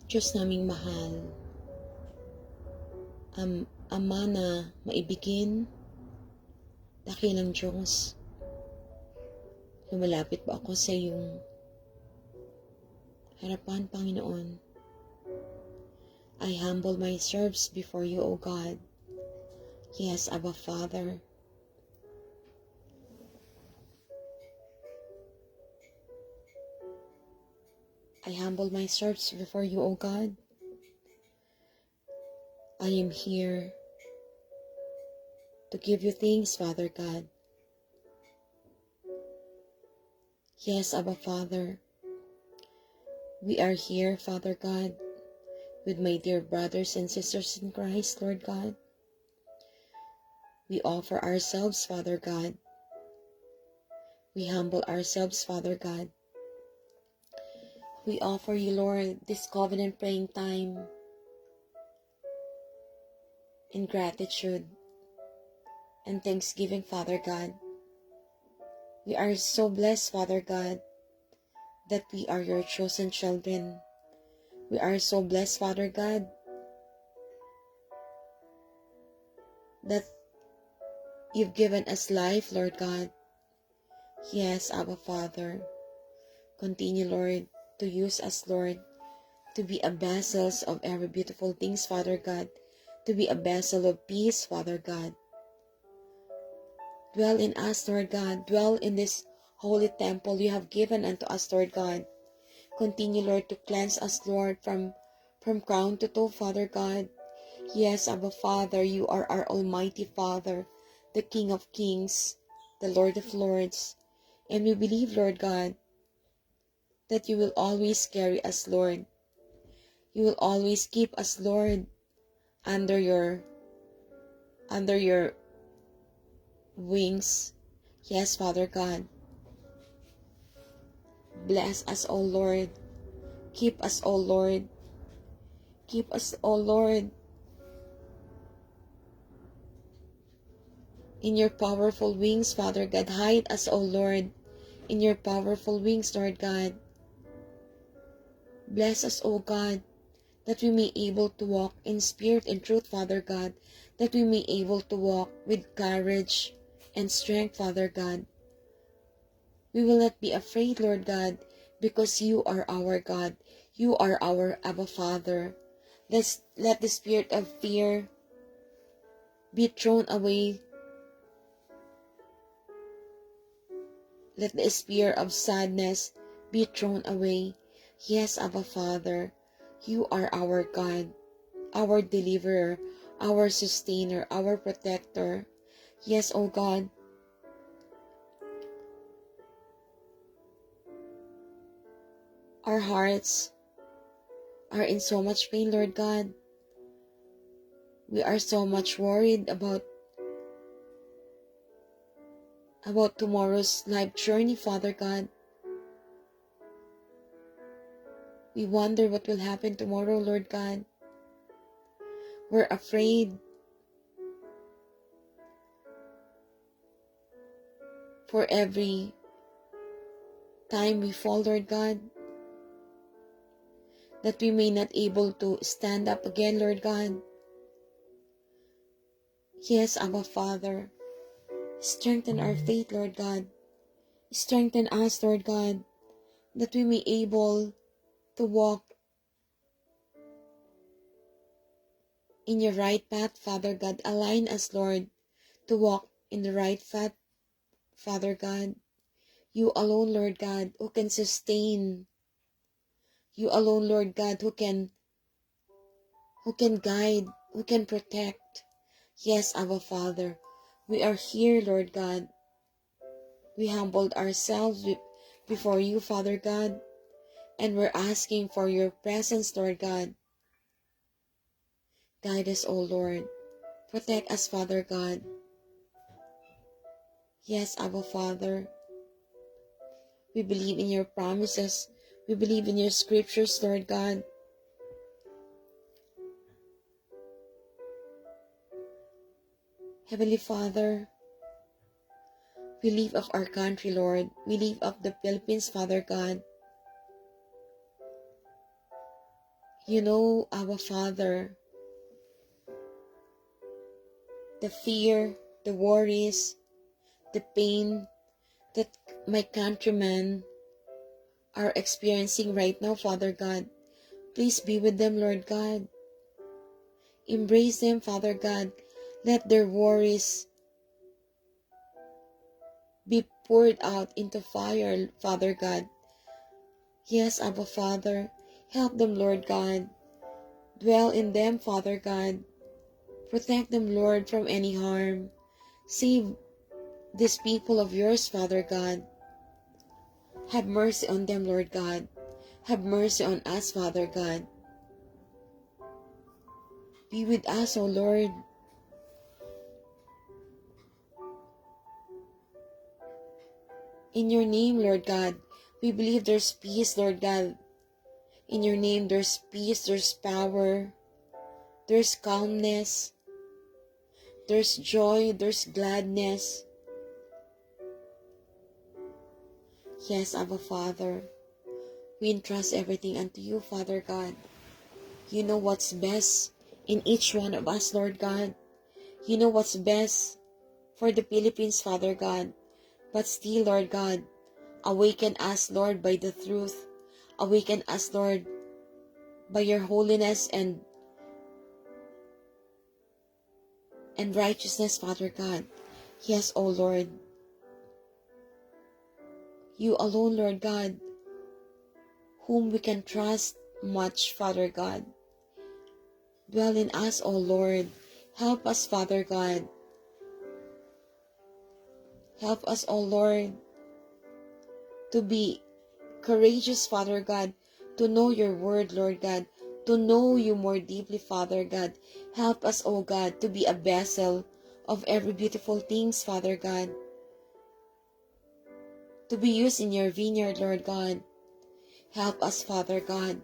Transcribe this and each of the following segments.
Diyos naming mahal, Ama na maibigin, dakilang Diyos, lumalapit po ako sa iyong harapan, Panginoon. I humble myself before you, O God. Yes, Abba Father. I humble myself before you, O God. I am here to give you thanks, Father God. Yes, Abba Father. We are here, Father God, with my dear brothers and sisters in Christ, Lord God. We offer ourselves, Father God. We humble ourselves, Father God. We offer you, Lord, this covenant praying time in gratitude and thanksgiving, Father God. We are so blessed, Father God, that we are your chosen children. We are so blessed, Father God, that you've given us life, Lord God. Yes, Abba Father. Continue, Lord, to use us, Lord, to be a vessels of every beautiful things, Father God, to be a vessel of peace, Father God. Dwell in us, Lord God. Dwell in this holy temple you have given unto us, Lord God. Continue, Lord, to cleanse us, Lord, from crown to toe, Father God. Yes, Abba Father, you are our Almighty Father, the King of Kings, the Lord of Lords. And we believe, Lord God, that you will always carry us, Lord. You will always keep us, Lord, under your wings. Yes, Father God. Bless us, O Lord. Keep us, O Lord. Keep us, O Lord, in your powerful wings, Father God. Hide us, O Lord, in your powerful wings, Lord God. Bless us, O God, that we may able to walk in spirit and truth, Father God, that we may able to walk with courage and strength, Father God. We will not be afraid, Lord God, because you are our God. You are our Abba Father. Let the spirit of fear be thrown away. Let the spirit of sadness be thrown away. Yes, Abba Father, you are our God, our deliverer, our sustainer, our protector. Yes, O God, our hearts are in so much pain, Lord God. We are so much worried about tomorrow's life journey, Father God. We wonder what will happen tomorrow, Lord God. We're afraid for every time we fall, Lord God, that we may not able to stand up again, Lord God. Yes, Abba Father, strengthen our faith, Lord God. Strengthen us, Lord God, that we may able to walk in your right path, Father God. Align us, Lord, to walk in the right path, Father God. You alone, Lord God, who can sustain. You alone, Lord God, who can guide, who can protect. Yes, Abba Father, we are here, Lord God. We humbled ourselves before you, Father God, and we're asking for your presence, Lord God. Guide us, O Lord. Protect us, Father God. Yes, Abba Father, we believe in your promises. We believe in your scriptures, Lord God. Heavenly Father, we lift up our country, Lord. We lift up the Philippines, Father God. You know, our Father, the fear, the worries, the pain that my countrymen are experiencing right now, Father God. Please be with them, Lord God. Embrace them, Father God. Let their worries be poured out into fire, Father God. Yes, Abba Father, help them, Lord God. Dwell in them, Father God. Protect them, Lord, from any harm. Save these people of yours, Father God. Have mercy on them, Lord God. Have mercy on us, Father God. Be with us, O Lord. In your name, Lord God, we believe there's peace, Lord God. In your name, there's peace, there's power, there's calmness, there's joy, there's gladness. Yes, Abba Father, we entrust everything unto you, Father God. You know what's best in each one of us, Lord God. You know what's best for the Philippines, Father God. But still, Lord God, awaken us, Lord, by the truth. Awaken us, Lord, by your holiness and righteousness, Father God. Yes, O Lord. You alone, Lord God, whom we can trust much, Father God. Dwell in us, O Lord. Help us, Father God. Help us, O Lord, to be courageous, Father God, to know your word, Lord God, to know you more deeply, Father God. Help us, O God, to be a vessel of every beautiful things, Father God, to be used in your vineyard, Lord God. Help us, Father God.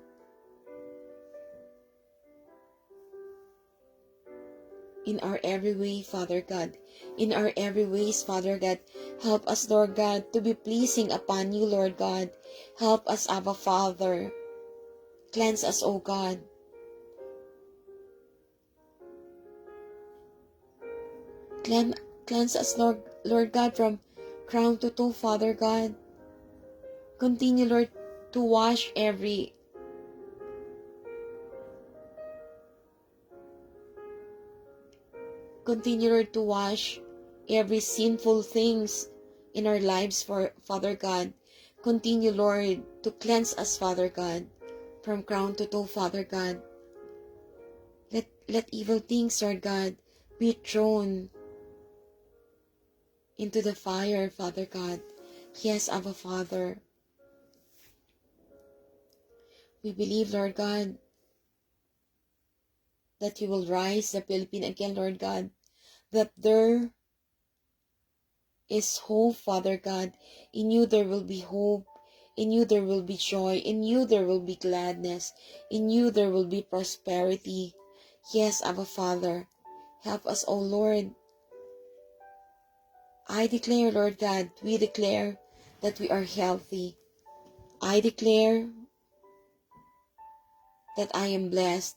In our every way, Father God. In our every ways, Father God. Help us, Lord God, to be pleasing upon you, Lord God. Help us, Abba Father. Cleanse us, O God. Cleanse us, Lord God, from crown to toe, Father God. Continue, Lord, to wash Continue, Lord, to wash every sinful things in our lives, for Father God. Continue, Lord, to cleanse us, Father God, from crown to toe, Father God. Let evil things, Lord God, be thrown into the fire, Father God. Yes, Abba Father. We believe, Lord God, that you will rise the Philippines again, Lord God, that there is hope, Father God. In you there will be hope. In you there will be joy. In you there will be gladness. In you there will be prosperity. Yes, Abba Father, help us, O Lord. I declare, Lord God, we declare that we are healthy. I declare that I am blessed.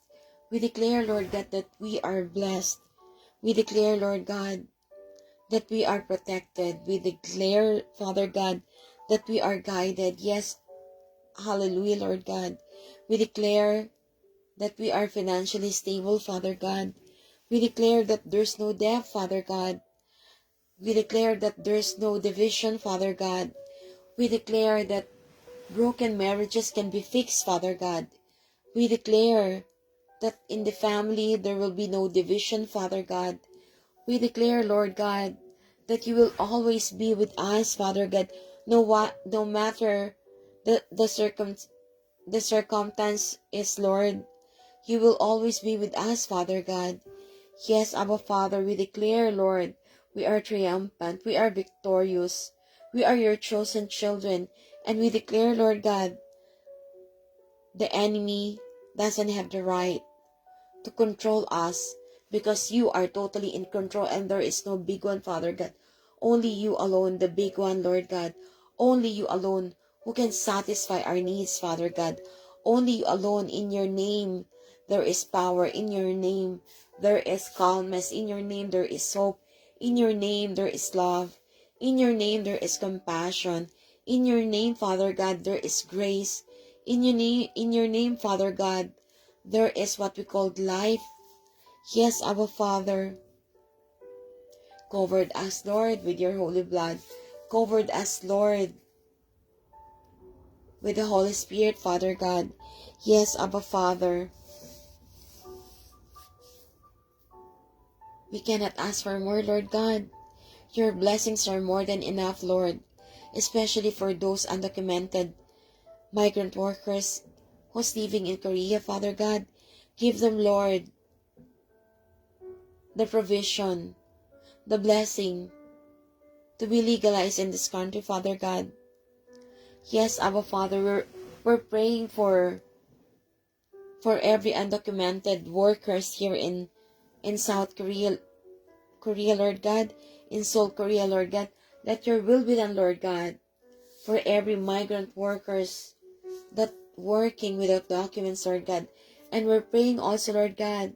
We declare, Lord God, that we are blessed. We declare, Lord God, that we are protected. We declare, Father God, that we are guided. Yes, hallelujah, Lord God. We declare that we are financially stable, Father God. We declare that there's no death, Father God. We declare that there's no division, Father God. We declare that broken marriages can be fixed, Father God. We declare that in the family there will be no division, Father God. We declare, Lord God, that you will always be with us, Father God, no matter the circumstance is, Lord. You will always be with us, Father God. Yes, Abba Father, we declare, Lord, we are triumphant, we are victorious, we are your chosen children, and we declare, Lord God, the enemy doesn't have the right to control us, because you are totally in control and there is no big one, Father God. Only you alone, the big one, Lord God. Only you alone who can satisfy our needs, Father God. Only you alone. In your name, there is power. In your name, there is calmness. In your name, there is hope. In your name, there is love. In your name, there is compassion. In your name, Father God, there is grace. In your name, Father God, there is what we call life. Yes, our Father, covered us, Lord, with your holy blood. Covered us, Lord, with the Holy Spirit, Father God. Yes, Abba Father. We cannot ask for more, Lord God. Your blessings are more than enough, Lord, especially for those undocumented migrant workers who's living in Korea, Father God. Give them, Lord, the provision, the blessing to be legalized in this country, Father God. Yes, Abba Father, we're praying for every undocumented workers here in South Korea, Lord God, in Seoul, Korea, Lord God. Let your will be done, Lord God, for every migrant workers that working without documents, Lord God. And we're praying also, Lord God,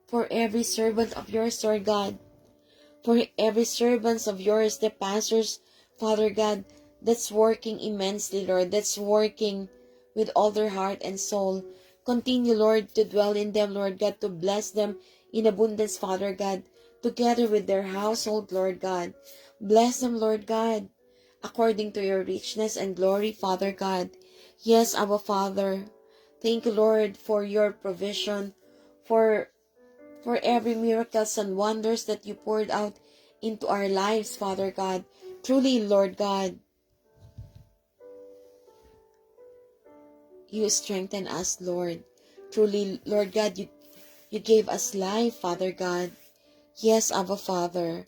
for every servant of yours, Lord God, for every servant of yours, the pastors, Father God, that's working immensely, Lord, that's working with all their heart and soul. Continue, Lord, to dwell in them, Lord God, to bless them in abundance, Father God, together with their household, Lord God. Bless them, Lord God, according to your richness and glory, Father God. Yes, our Father, thank you, Lord, for your provision, for every miracles and wonders that you poured out into our lives, Father God. Truly, Lord God, you strengthen us, Lord. Truly, Lord God, you gave us life, Father God. Yes, Abba Father.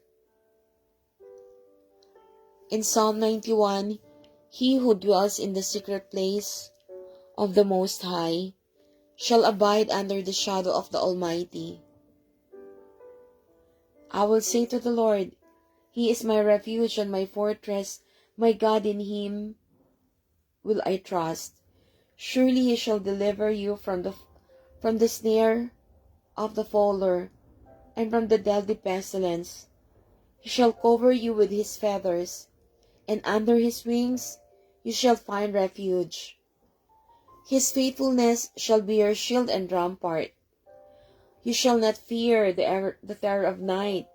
In Psalm 91, he who dwells in the secret place of the Most High shall abide under the shadow of the Almighty. I will say to the Lord, He is my refuge and my fortress, my God, in Him will I trust. Surely He shall deliver you from the snare of the fowler, and from the deadly pestilence. He shall cover you with His feathers, and under His wings you shall find refuge. His faithfulness shall be your shield and rampart. You shall not fear the terror of night,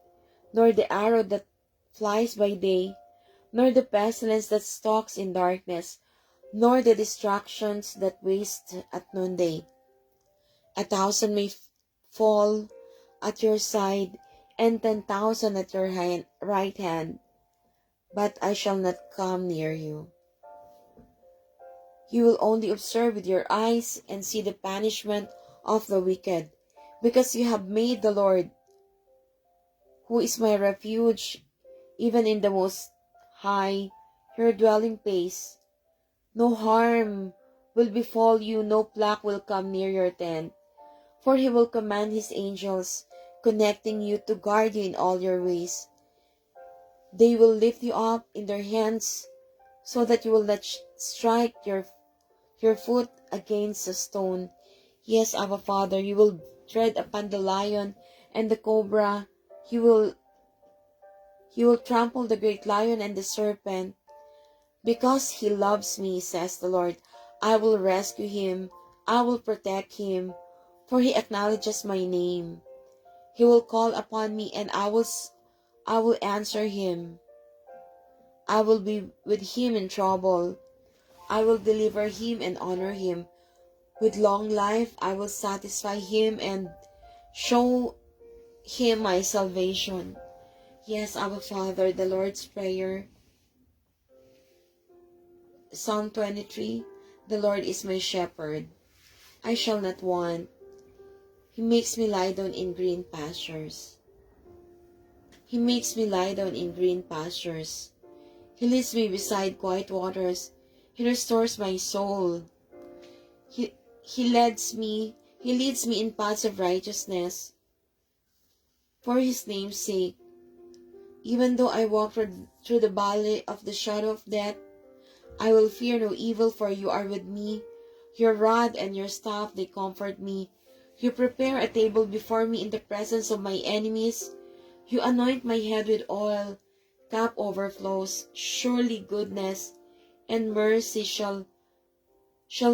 nor the arrow that flies by day, nor the pestilence that stalks in darkness, nor the distractions that waste at noonday. 1,000 may fall at your side, and 10,000 at your right hand, but I shall not come near you. You will only observe with your eyes and see the punishment of the wicked, because you have made the Lord, who is my refuge, even in the Most High, your dwelling place. No harm will befall you, no plague will come near your tent, for He will command His angels, connecting you to guard you in all your ways. They will lift you up in their hands, so that you will not strike your foot against a stone. Yes, Abba Father, you will tread upon the lion and the cobra. You will trample the great lion and the serpent. Because He loves me, says the Lord, I will rescue him. I will protect him, for he acknowledges my name. He will call upon me, and I will answer him. I will be with him in trouble. I will deliver him and honor him. With long life I will satisfy him and show him my salvation. Yes, our Father, the Lord's Prayer. Psalm 23. The Lord is my shepherd. I shall not want. He makes me lie down in green pastures. He makes me lie down in green pastures. He leads me beside quiet waters. He restores my soul. He leads me in paths of righteousness for His name's sake. Even though I walk through the valley of the shadow of death, I will fear no evil, for you are with me. Your rod and your staff, they comfort me. You prepare a table before me in the presence of my enemies. You anoint my head with oil. Cup overflows. Surely goodness and mercy shall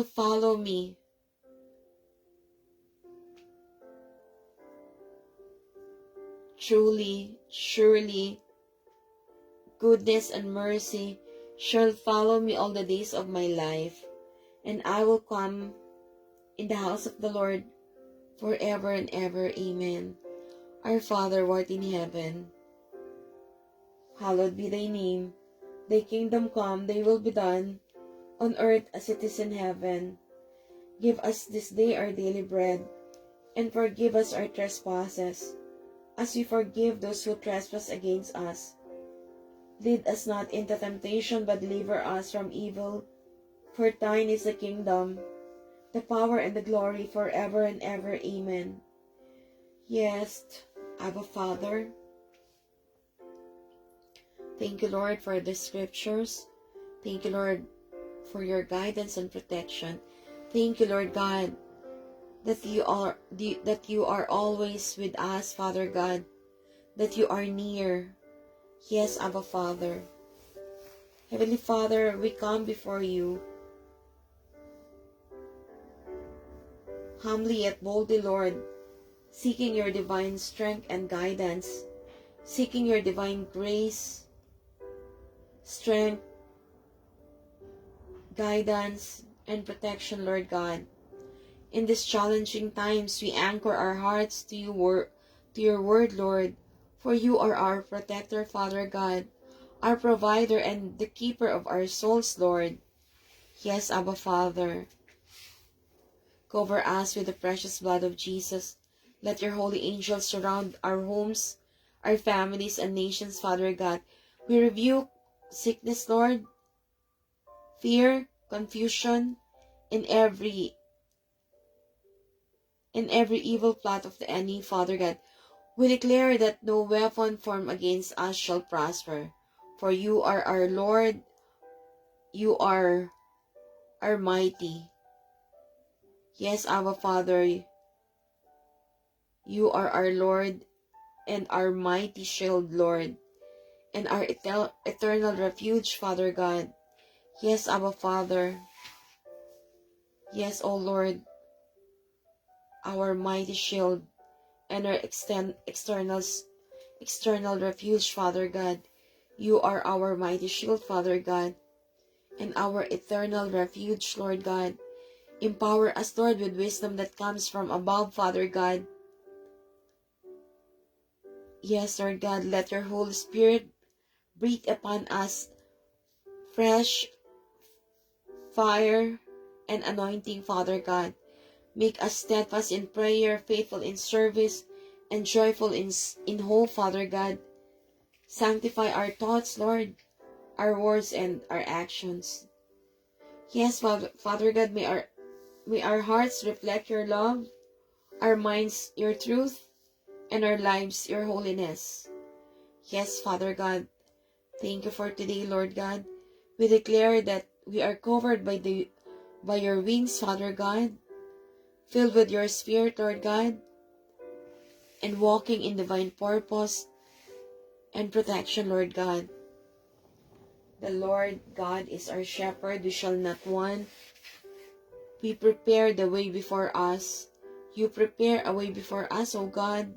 follow me. Truly, surely, goodness and mercy shall follow me all the days of my life, and I will come in the house of the Lord forever and ever. Amen. Our Father, who art in heaven, hallowed be thy name. Thy kingdom come, thy will be done, on earth as it is in heaven. Give us this day our daily bread, and forgive us our trespasses, as we forgive those who trespass against us. Lead us not into temptation, but deliver us from evil. For thine is the kingdom, the power, and the glory forever and ever. Amen. Yes, Abba Father, thank you, Lord, for the scriptures. Thank you, Lord, for your guidance and protection. Thank you, Lord God, that you are always with us, Father God, that you are near. Yes, Abba Father. Heavenly Father, we come before you humbly yet boldly, Lord, seeking your divine strength and guidance, seeking your divine grace, strength, guidance, and protection, Lord God. In these challenging times, we anchor our hearts to your word, Lord, for you are our protector, Father God, our provider and the keeper of our souls, Lord. Yes, Abba Father. Cover us with the precious blood of Jesus. Let your holy angels surround our homes, our families, and nations, Father God. We rebuke sickness, Lord, fear, confusion, in every evil plot of the enemy, Father God. We declare that no weapon formed against us shall prosper. For you are our Lord, you are our mighty. Yes, Abba Father, you are our Lord and our mighty shield, Lord, and our eternal refuge, Father God. Yes, Abba Father. Yes, O Lord, our mighty shield and our external refuge, Father God. You are our mighty shield, Father God, and our eternal refuge, Lord God. Empower us, Lord, with wisdom that comes from above, Father God. Yes, Lord God, let your Holy Spirit breathe upon us fresh fire and anointing, Father God. Make us steadfast in prayer, faithful in service, and joyful in hope, Father God. Sanctify our thoughts, Lord, our words, and our actions. Yes, Father God, may our hearts reflect your love, our minds your truth, and our lives your holiness. Yes, Father God, thank you for today, Lord God. We declare that we are covered by your wings, Father God, filled with your Spirit, Lord God, and walking in divine purpose and protection, Lord God. The Lord God is our shepherd, we shall not want. We prepare the way before us. You prepare a way before us, O God,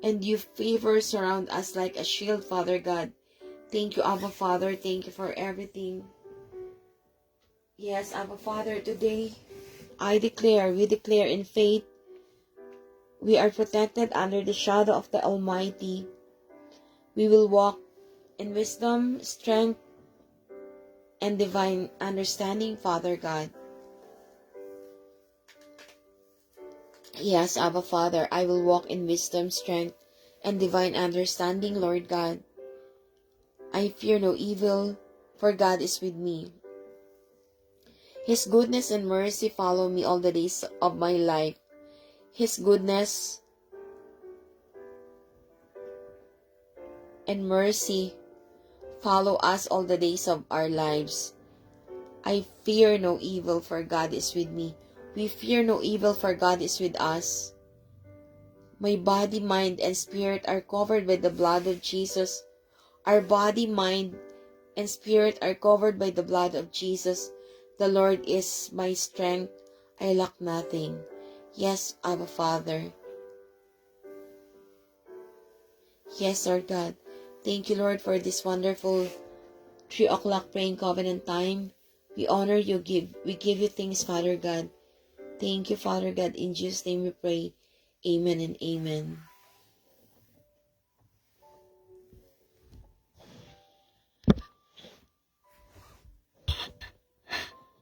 and you favor surround us like a shield, Father God. Thank you, Abba Father. Thank you for everything. Yes, Abba Father, today we declare in faith, we are protected under the shadow of the Almighty. We will walk in wisdom, strength, and divine understanding, Father God. Yes, Abba Father, I will walk in wisdom, strength, and divine understanding, Lord God. I fear no evil, for God is with me. His goodness and mercy follow me all the days of my life. His goodness and mercy follow us all the days of our lives. I fear no evil, for God is with me. We fear no evil, for God is with us. My body, mind, and spirit are covered by the blood of Jesus. Our body, mind, and spirit are covered by the blood of Jesus. The Lord is my strength. I lack nothing. Yes, Abba Father. Yes, Lord God. Thank you, Lord, for this wonderful 3 o'clock praying covenant time. We honor you. We give you thanks, Father God. Thank you, Father God. In Jesus' name we pray. Amen and amen.